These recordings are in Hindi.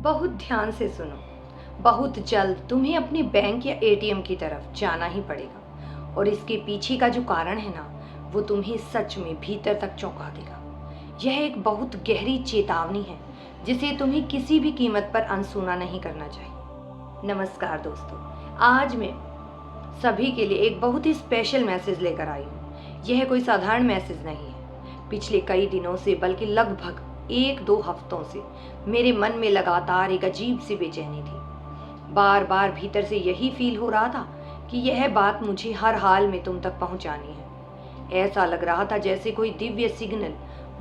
बहुत ध्यान से सुनो। बहुत जल्द तुम्हें अपने बैंक या एटीएम की तरफ जाना ही पड़ेगा और इसके पीछे का जो कारण है ना, वो तुम्हें सच में भीतर तक चौंका देगा। यह एक बहुत गहरी चेतावनी है जिसे तुम्हें किसी भी कीमत पर अनसुना नहीं करना चाहिए। नमस्कार दोस्तों, आज मैं सभी के लिए एक बहुत ही स्पेशल मैसेज लेकर आई हूँ। यह कोई साधारण मैसेज नहीं है। पिछले कई दिनों से, बल्कि लगभग 1-2 हफ्तों से मेरे मन में लगातार एक अजीब सी बेचैनी थी। बार बार भीतर से यही फील हो रहा था कि यह बात मुझे हर हाल में तुम तक पहुंचानी है। ऐसा लग रहा था जैसे कोई दिव्य सिग्नल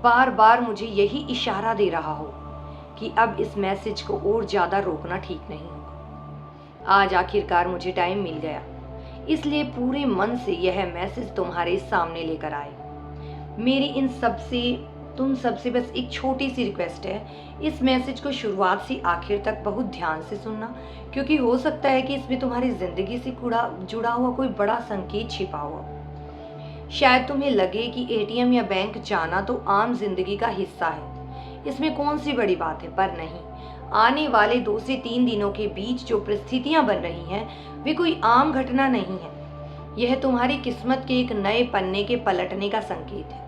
बार बार मुझे यही इशारा दे रहा हो कि अब इस मैसेज को और ज्यादा रोकना ठीक नहीं होगा। आज आखिरकार मुझे टाइम मिल गया, इसलिए पूरे मन से यह मैसेज तुम्हारे सामने लेकर आए। मेरी तुम सबसे बस एक छोटी सी रिक्वेस्ट है, इस मैसेज को शुरुआत से आखिर तक बहुत ध्यान से सुनना, क्योंकि हो सकता है कि इसमें तुम्हारी जिंदगी से जुड़ा हुआ कोई बड़ा संकेत छिपा हुआ। शायद तुम्हें लगे कि एटीएम या बैंक जाना तो आम जिंदगी का हिस्सा है, इसमें कौन सी बड़ी बात है, पर नहीं। आने वाले 2 से 3 दिनों के बीच जो परिस्थितियां बन रही हैं, वे कोई आम घटना नहीं है। यह तुम्हारी किस्मत के एक नए पन्ने के पलटने का संकेत है।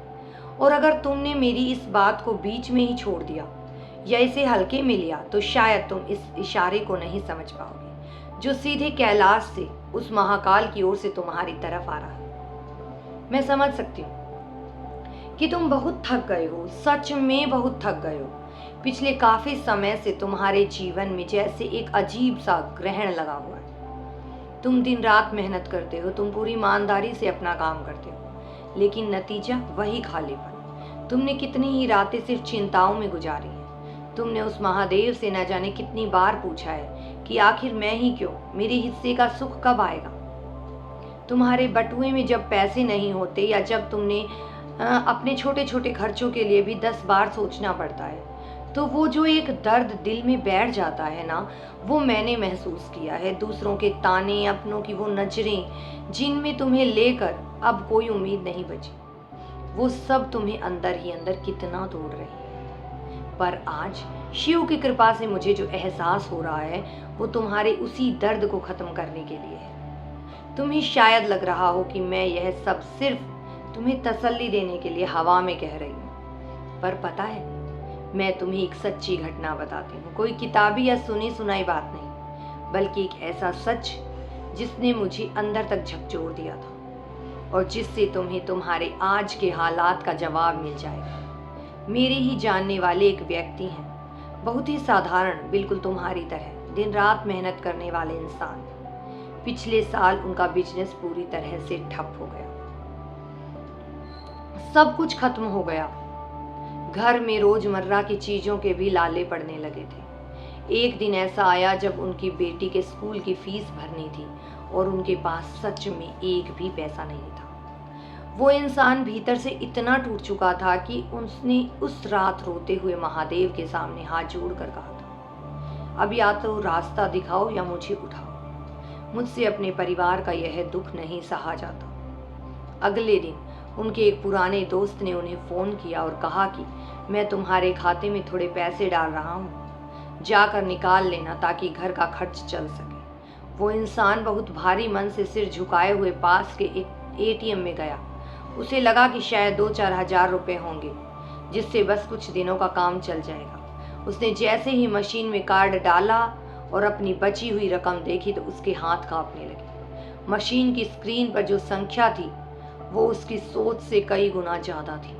और अगर तुमने मेरी इस बात को बीच में ही छोड़ दिया या इसे हल्के में लिया, तो शायद तुम इस इशारे को नहीं समझ पाओगे जो सीधे कैलाश से, उस महाकाल की ओर से तुम्हारी तरफ आ रहा है। मैं समझ सकती हूँ कि तुम बहुत थक गए हो, सच में बहुत थक गए हो। पिछले काफी समय से तुम्हारे जीवन में जैसे एक अजीब सा ग्रहण लगा हुआ है। तुम दिन रात मेहनत करते हो, तुम पूरी ईमानदारी से अपना काम करते हो, लेकिन नतीजा वही खालीपन। तुमने कितनी ही रातें सिर्फ चिंताओं में गुजारी हैं। तुमने उस महादेव से न जाने कितनी बार पूछा है कि आखिर मैं ही क्यों, मेरे हिस्से का सुख कब आएगा। तुम्हारे बटुए में जब पैसे नहीं होते, या जब तुमने अपने छोटे छोटे खर्चों के लिए भी 10 बार सोचना पड़ता है, तो वो जो एक दर्द दिल में बैठ जाता है ना, वो मैंने महसूस किया है। दूसरों के ताने, अपनों की वो नजरें जिनमें तुम्हें लेकर अब कोई उम्मीद नहीं बची, वो सब तुम्हें अंदर ही अंदर कितना तोड़ रही है। पर आज शिव की कृपा से मुझे जो एहसास हो रहा है, वो तुम्हारे उसी दर्द को खत्म करने के लिए है। तुम्हें शायद लग रहा हो कि मैं यह सब सिर्फ तुम्हें तसल्ली देने के लिए हवा में कह रही हूँ, पर पता है, मैं तुम्हें एक सच्ची घटना बताती हूँ। कोई किताबी या सुनी सुनाई बात नहीं, बल्कि एक ऐसा सच जिसने मुझे अंदर तक झकझोर दिया था, और जिससे तुम्हें तुम्हारे आज के हालात का जवाब मिल जाएगा। मेरे ही जानने वाले एक व्यक्ति हैं, बहुत ही साधारण, बिल्कुल तुम्हारी तरह दिन रात मेहनत करने वाले इंसान। पिछले साल उनका बिजनेस पूरी तरह से ठप हो गया, सब कुछ खत्म हो गया। घर में रोजमर्रा की चीजों के भी लाले पड़ने लगे थे। एक दिन ऐसा आया जब उनकी बेटी के स्कूल की फीस भरनी थी और उनके पास सच में एक भी पैसा नहीं था। वो इंसान भीतर से इतना टूट चुका था कि उसने उस रात रोते हुए महादेव के सामने हाथ जोड़कर कहा था, अब या तो रास्ता दिखाओ या मुझे उठाओ। मुझसे अपने परिवार का यह दुख नहीं सहा जाता। अगले दिन उनके एक पुराने दोस्त ने उन्हें फोन किया और कहा कि मैं तुम्हारे खाते में थोड़े पैसे डाल रहा हूँ, जाकर निकाल लेना ताकि घर का खर्च चल सके। वो इंसान बहुत भारी मन से सिर झुकाए हुए पास के एक एटीएम में गया। उसे लगा कि शायद 2-4 हजार रुपए होंगे, जिससे बस कुछ दिनों का काम चल जाएगा। उसने जैसे ही मशीन में कार्ड डाला और अपनी बची हुई रकम देखी, तो उसके हाथ कांपने लगे। मशीन की स्क्रीन पर जो संख्या थी, वो उसकी सोच से कई गुना ज्यादा थी।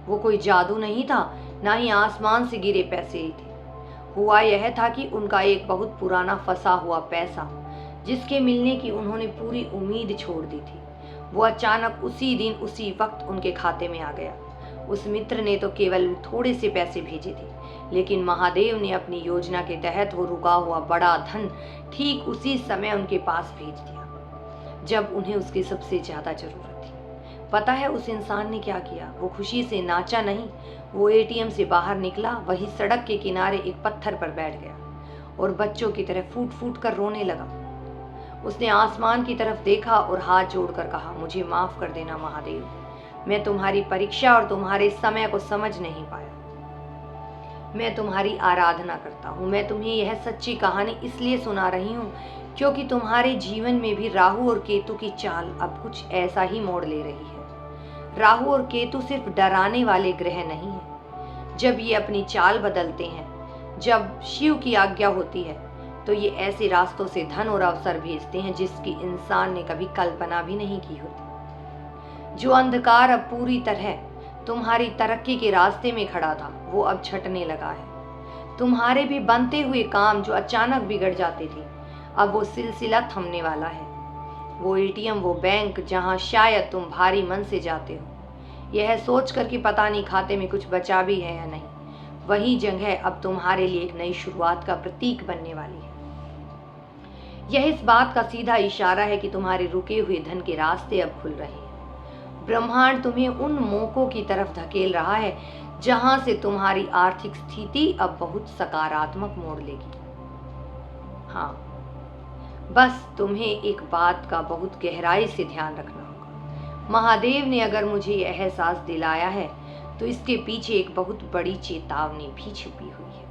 वो कोई जादू नहीं था, ना ही आसमान से गिरे पैसे ही थे। हुआ यह था कि उनका एक बहुत पुराना फंसा हुआ पैसा, जिसके मिलने की उन्होंने पूरी उम्मीद छोड़ दी थी, वो अचानक उसी दिन उसी वक्त उनके खाते में आ गया। उस मित्र ने तो केवल थोड़े से पैसे भेजे थे, लेकिन महादेव ने अपनी योजना के तहत वो रुका हुआ बड़ा धन ठीक उसी समय उनके पास भेज दिया, जब उन्हें उसकी सबसे ज्यादा जरूरत थी। पता है उस इंसान ने क्या किया? वो खुशी से नाचा नहीं, वो एटीएम से बाहर निकला, वही सड़क के किनारे एक पत्थर पर बैठ गया और बच्चों की तरह फूट फूट कर रोने लगा। उसने आसमान की तरफ देखा और हाथ जोड़कर कहा, मुझे माफ कर देना महादेव, मैं तुम्हारी परीक्षा और तुम्हारे समय को समझ नहीं पाया। मैं तुम्हारी आराधना करता हूँ। मैं तुम्हें यह सच्ची कहानी इसलिए सुना रही हूँ क्योंकि तुम्हारे जीवन में भी राहु और केतु की चाल अब कुछ ऐसा ही मोड़ ले रही है। राहु और केतु सिर्फ डराने वाले ग्रह नहीं है। जब ये अपनी चाल बदलते हैं, जब शिव की आज्ञा होती है, तो ये ऐसे रास्तों से धन और अवसर भेजते हैं जिसकी इंसान ने कभी कल्पना भी नहीं की होती। जो अंधकार अब पूरी तरह तुम्हारी तरक्की के रास्ते में खड़ा था, वो अब छटने लगा है। तुम्हारे भी बनते हुए काम जो अचानक बिगड़ जाते थे, अब वो सिलसिला थमने वाला है। वो एटीएम, वो बैंक जहां शायद तुम भारी मन से जाते हो, यह सोच कर कि पता नहीं खाते में कुछ बचा भी है या नहीं, वही जगह अब तुम्हारे लिए एक नई शुरुआत का प्रतीक बनने वाली है। यह इस बात का सीधा इशारा है कि तुम्हारे रुके हुए धन के रास्ते अब खुल रहे हैं। ब्रह्मांड तुम्हें उन मौकों की तरफ धकेल रहा है जहां से तुम्हारी आर्थिक स्थिति अब बहुत सकारात्मक मोड़ लेगी। हाँ, बस तुम्हें एक बात का बहुत गहराई से ध्यान रखना होगा। महादेव ने अगर मुझे यह एहसास दिलाया है तो इसके पीछे एक बहुत बड़ी चेतावनी भी छुपी हुई है।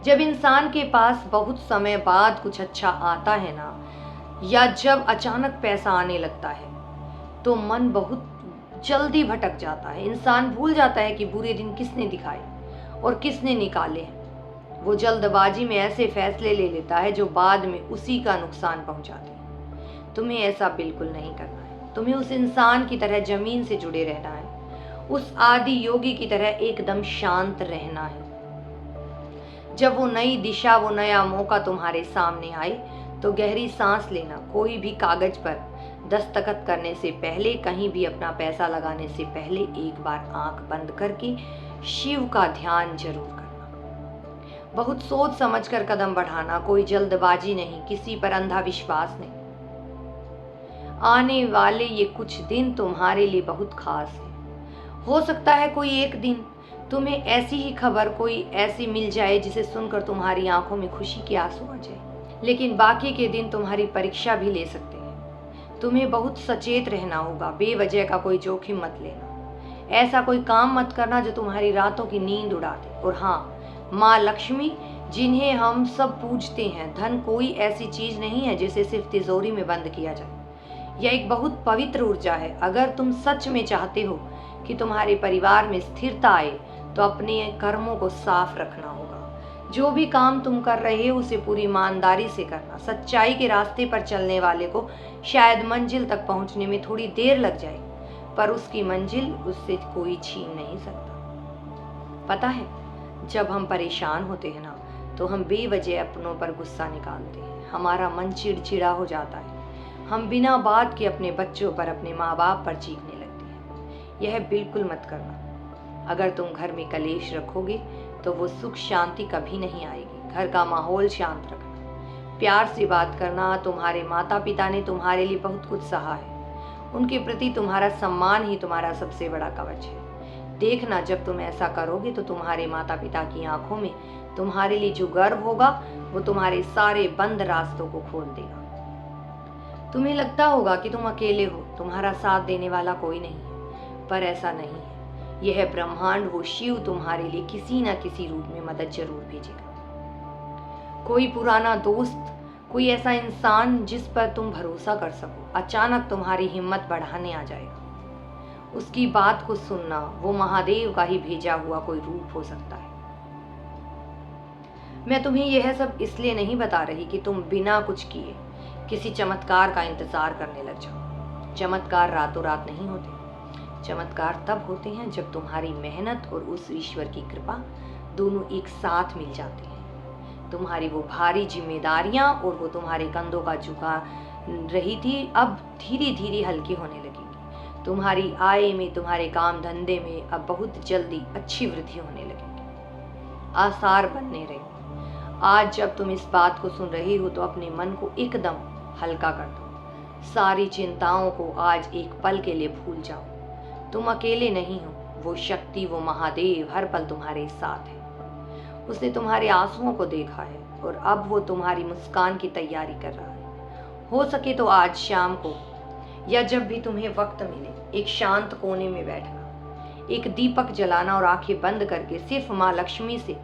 जब इंसान के पास बहुत समय बाद कुछ अच्छा आता है ना, या जब अचानक पैसा आने लगता है, तो मन बहुत जल्दी भटक जाता है। इंसान भूल जाता है कि बुरे दिन किसने दिखाए और किसने निकाले हैं। वो जल्दबाजी में ऐसे फैसले ले लेता है जो बाद में उसी का नुकसान पहुंचाते हैं। तुम्हें ऐसा बिल्कुल नहीं करना है। तुम्हें उस इंसान की तरह जमीन से जुड़े रहना है, उस आदि योगी की तरह एकदम शांत रहना है। जब वो नई दिशा, वो नया मौका तुम्हारे सामने आए, तो गहरी सांस लेना। कोई भी कागज पर दस्तखत करने से पहले, कहीं भी अपना पैसा लगाने से पहले एक बार आंख बंद करके शिव का ध्यान जरूर करना। बहुत सोच समझकर कदम बढ़ाना, कोई जल्दबाजी नहीं, किसी पर अंधा विश्वास नहीं। आने वाले ये कुछ दिन तुम्हारे लिए बहुत खास है। हो सकता है कोई एक दिन तुम्हें ऐसी ही खबर कोई ऐसी मिल जाए जिसे सुनकर तुम्हारी आंखों में खुशी के आंसू आ जाए, लेकिन बाकी के दिन तुम्हारी परीक्षा भी ले सकते हैं। तुम्हें बहुत सचेत रहना होगा। बेवजह का कोई जोखिम मत लेना। ऐसा कोई काम मत करना जो तुम्हारी रातों की नींद उड़ा दे। और हाँ, माँ लक्ष्मी जिन्हें हम सब पूजते हैं, धन कोई ऐसी चीज नहीं है जिसे सिर्फ तिजोरी में बंद किया जाए। यह एक बहुत पवित्र ऊर्जा है। अगर तुम सच में चाहते हो कि तुम्हारे परिवार में स्थिरता आए, तो अपने कर्मों को साफ रखना होगा। जो भी काम तुम कर रहे हो उसे पूरी ईमानदारी से करना। सच्चाई के रास्ते पर चलने वाले को शायद मंजिल तक पहुंचने में थोड़ी देर लग जाए, पर उसकी मंजिल उससे कोई छीन नहीं सकता। पता है, जब हम परेशान होते हैं ना, तो हम बेवजह अपनों पर गुस्सा निकालते हैं। हमारा मन चिड़चिड़ा हो जाता है। हम बिना बात के अपने बच्चों पर, अपने माँ बाप पर चीखने लगते हैं। यह बिल्कुल मत करना। अगर तुम घर में कलेश रखोगे तो वो सुख शांति कभी नहीं आएगी। घर का माहौल शांत रखना, प्यार से बात करना। तुम्हारे माता पिता ने तुम्हारे लिए बहुत कुछ सहा है। उनके प्रति तुम्हारा सम्मान ही तुम्हारा सबसे बड़ा कवच है। देखना, जब तुम ऐसा करोगे तो तुम्हारे माता पिता की आंखों में तुम्हारे लिए जो गर्व होगा, वो तुम्हारे सारे बंद रास्तों को खोल देगा। तुम्हें लगता होगा कि तुम अकेले हो, तुम्हारा साथ देने वाला कोई नहीं है, पर ऐसा नहीं है। यह ब्रह्मांड, वो शिव तुम्हारे लिए किसी न किसी रूप में मदद जरूर भेजेगा। कोई पुराना दोस्त, कोई ऐसा इंसान जिस पर तुम भरोसा कर सको, अचानक तुम्हारी हिम्मत बढ़ाने आ जाएगा। उसकी बात को सुनना, वो महादेव का ही भेजा हुआ कोई रूप हो सकता है। मैं तुम्हें यह सब इसलिए नहीं बता रही कि तुम बिना कुछ किए किसी चमत्कार का इंतजार करने लग जाओ। चमत्कार रातों रात नहीं होते। चमत्कार तब होते हैं जब तुम्हारी मेहनत और उस ईश्वर की कृपा दोनों एक साथ मिल जाते हैं। तुम्हारी वो भारी जिम्मेदारियां और वो तुम्हारे कंधों का झुका रही थी, अब धीरे धीरे हल्की होने लगेगी। तुम्हारी आय में, तुम्हारे काम धंधे में अब बहुत जल्दी अच्छी वृद्धि होने लगेगी। आसार बनने रहेंगे। आज जब तुम इस बात को सुन रही हो तो अपने मन को एकदम हल्का कर दो। सारी चिंताओं को आज एक पल के लिए भूल जाओ। तुम अकेले नहीं हो। वो शक्ति, वो महादेव हर पल तुम्हारे साथ है। उसने तुम्हारे आंसुओं को देखा है और अब वो तुम्हारी मुस्कान की तैयारी कर रहा है। हो सके तो आज शाम को या जब भी तुम्हें वक्त मिले, एक शांत कोने में बैठना, एक दीपक जलाना और आंखें बंद करके सिर्फ माँ लक्ष्मी से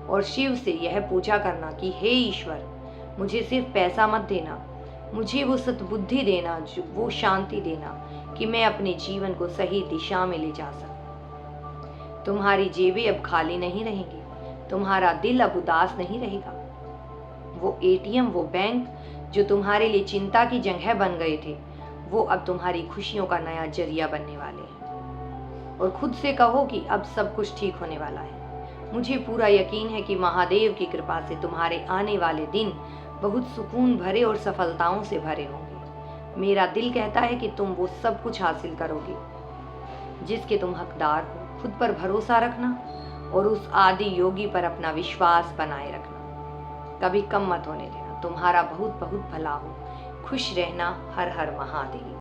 और शिव से यह पूजा करना कि हे ईश्वर, मुझे सिर्फ पैसा मत देना, मुझे वो सद्बुद्धि देना, जो वो शांति देना कि मैं अपने जीवन को सही दिशा में ले जा सकूं। तुम्हारी जेबें अब खाली नहीं रहेंगी, तुम्हारा दिल अब उदास नहीं रहेगा। वो एटीएम, वो बैंक जो तुम्हारे लिए चिंता की जगह बन गए थे, वो अब तुम्हारी खुशियों का नया जरिया बनने वाले हैं। और खुद से कहो कि अब सब कुछ ठीक होने वाला है। मुझे पूरा यकीन है कि महादेव की कृपा से तुम्हारे आने वाले दिन बहुत सुकून भरे और सफलताओं से भरे होंगे। मेरा दिल कहता है कि तुम वो सब कुछ हासिल करोगे जिसके तुम हकदार हो। खुद पर भरोसा रखना और उस आदि योगी पर अपना विश्वास बनाए रखना। कभी कम मत होने देना। तुम्हारा बहुत बहुत भला हो। खुश रहना। हर हर महादेव।